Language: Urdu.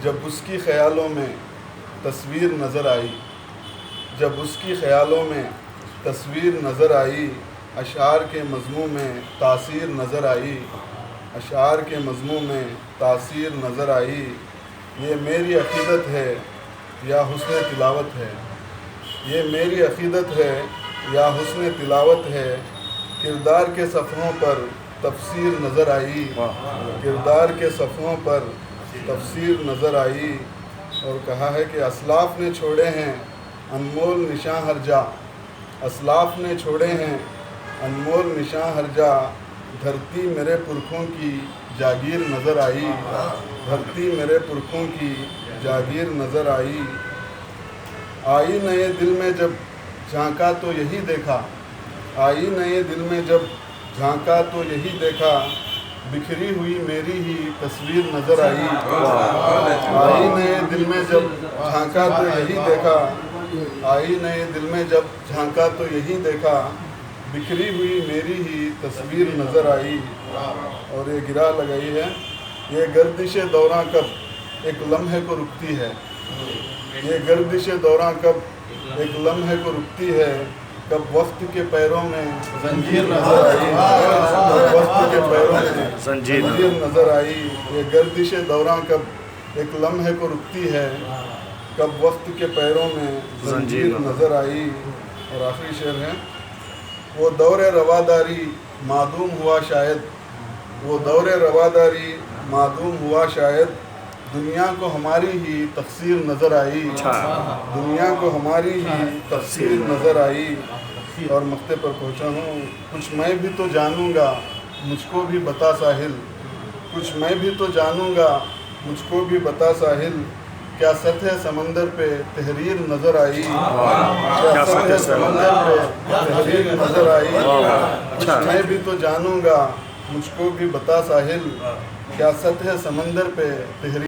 جب اس کی خیالوں میں تصویر نظر آئی، جب اس کی خیالوں میں تصویر نظر آئی، اشعار کے مضمون میں تاثیر نظر آئی، اشعار کے مضمون میں تاثیر نظر آئی۔ یہ میری عقیدت ہے یا حسن تلاوت ہے، یہ میری عقیدت ہے یا حسن تلاوت ہے۔ کردار کے صفحوں پر تفسیر نظر آئی، کردار کے صفحوں پر تفسیر نظر آئی۔ اور کہا ہے کہ اسلاف نے چھوڑے ہیں انمول نشاں ہر جا، اسلاف نے چھوڑے ہیں انمول نشاں ہر جا۔ دھرتی میرے پرکھوں کی جاگیر نظر آئی، دھرتی میرے پرکھوں کی جاگیر نظر آئی۔ آئی نئے دل میں جب جھانکا تو یہی دیکھا، آئی نئے دل میں جب جھانکا تو یہی دیکھا۔ بکھری ہوئی میری ہی تصویر نظر آئی، آئی نئے دل میں جب جھانکا تو یہی دیکھا، آئی نئے دل میں جب جھانکا تو یہی دیکھا۔ بکھری ہوئی میری ہی تصویر نظر آئی۔ اور یہ گرا لگائی ہے، یہ گردش دوراں کب ایک لمحے کو رکتی ہے، یہ گردش دوراں کب ایک لمحے کو رکتی ہے۔ کب وقت کے پیروں میں زنجیر نظر آئی، وقت کے پیروں میں زنجیر نظر آئی۔ یہ گردش دوراں کب ایک لمحے کو رکتی ہے، کب وقت کے پیروں میں زنجیر نظر آئی۔ اور آخری شعر ہے، وہ دور رواداری معدوم ہوا شاید، وہ دور رواداری معدوم ہوا شاید۔ دنیا کو ہماری ہی تقصیر نظر آئی، دنیا کو ہماری ہی تقصیر نظر آئی۔ اور مقطع پر پہنچا ہوں، کچھ میں بھی تو جانوں گا مجھ کو بھی بتا ساحل، کچھ میں بھی تو جانوں گا مجھ کو بھی بتا ساحل۔ کیا سطح سمندر پہ تحریر نظر آئی، کیا سطح سمندر پہ تحریر نظر آئی۔ کچھ میں بھی تو جانوں گا مجھ کو بھی بتا ساحل، کیا سطح سمندر پہ تحریر